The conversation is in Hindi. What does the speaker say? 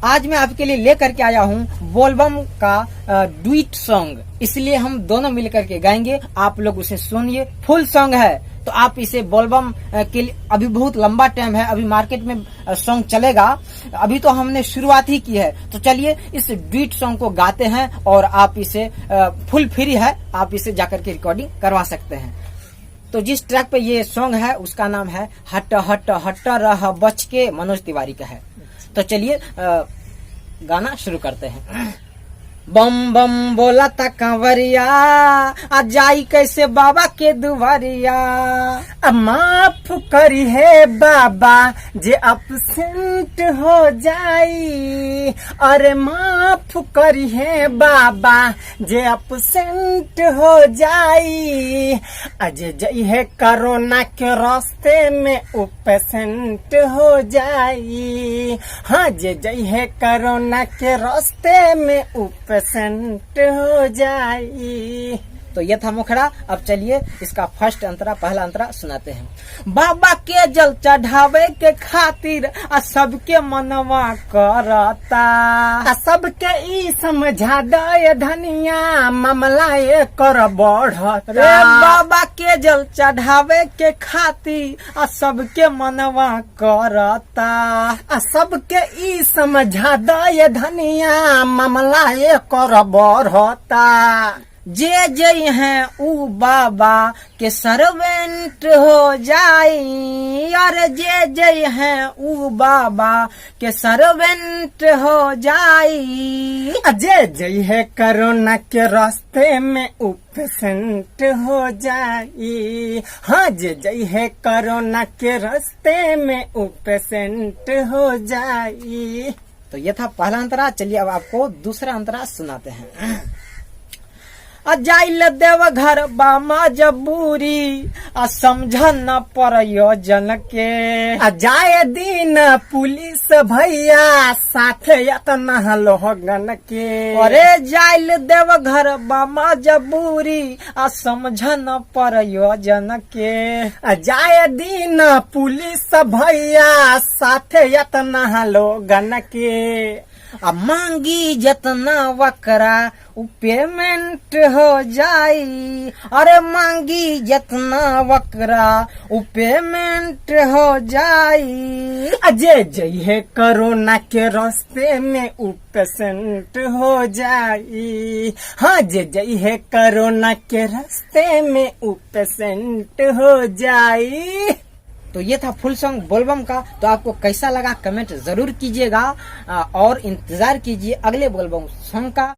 आज मैं आपके लिए लेकर के आया हूँ बोलबम का डुइट सॉन्ग, इसलिए हम दोनों मिलकर के गाएंगे। आप लोग उसे सुनिए, फुल सॉन्ग है तो आप इसे बोलबम के लिए, अभी बहुत लंबा टाइम है, अभी मार्केट में सॉन्ग चलेगा, अभी तो हमने शुरुआत ही की है। तो चलिए इस डुइट सॉन्ग को गाते हैं और आप इसे फुल फ्री है, आप इसे जाकर के रिकॉर्डिंग करवा सकते हैं। तो जिस ट्रैक पे ये सॉन्ग है उसका नाम है हट हट हट रह बच के, मनोज तिवारी का है। तो चलिए गाना शुरू करते हैं। बम बम बोला था कंवरिया, आ जाई कैसे बाबा के दुआरिया। माफ करी है बाबा जे अपसेंट हो जाई, अरे माफ करी है बाबा जे अपसेंट हो जाई। अजय जई है कोरोना के रास्ते में पेशेंट हो जाई। हाँ जे जई है कोरोना के रास्ते में पेशेंट हो जाई। तो ये था मुखड़ा। अब चलिए इसका फर्स्ट अंतरा, पहला अंतरा सुनाते हैं। बाबा के जल चढ़ावे के खातिर सबके मनवा करता, सबके ई समझा दे धनिया मामला कर बढ़ता। बाबा के जल चढ़ावे के खातिर सबके मनवा करता, सबके ई समझा दे धनिया मामला कर बढ़ता। जे जई हैं ऊ बाबा के सर्वेंट हो जाई, अरे जे जई हैं ऊ बाबा के सर्वेंट हो जाई। जे जई है कोरोना के रास्ते में पेशेंट हो जाई। हाँ जे जई है कोरोना के रास्ते में पेशेंट हो जाई। तो ये था पहला अंतरा। चलिए अब आपको दूसरा अंतरा सुनाते हैं। जाइल देव घर बामा जबूरी, समझ न प्रयोजन के। जाए दिन पुलिस भैया साथे यतना लोगन के। अरे जाइल देव घर बामा जबूरी, समझ न प्रयोजन के। जाए दिन पुलिस भैया साथे यतना लोगन के। मांगी जितना वकरा पेमेंट हो जाई, अरे मांगी जितना वकरा पेमेंट हो जाई। अजय जई है कोरोना के रास्ते में पेशेंट हो जाई। हाँ जे जई है कोरोना के रास्ते में पेशेंट हो जाई। तो ये था फुल सॉन्ग बोलबम का। तो आपको कैसा लगा कमेंट जरूर कीजिएगा और इंतजार कीजिए अगले बोलबम सॉन्ग का।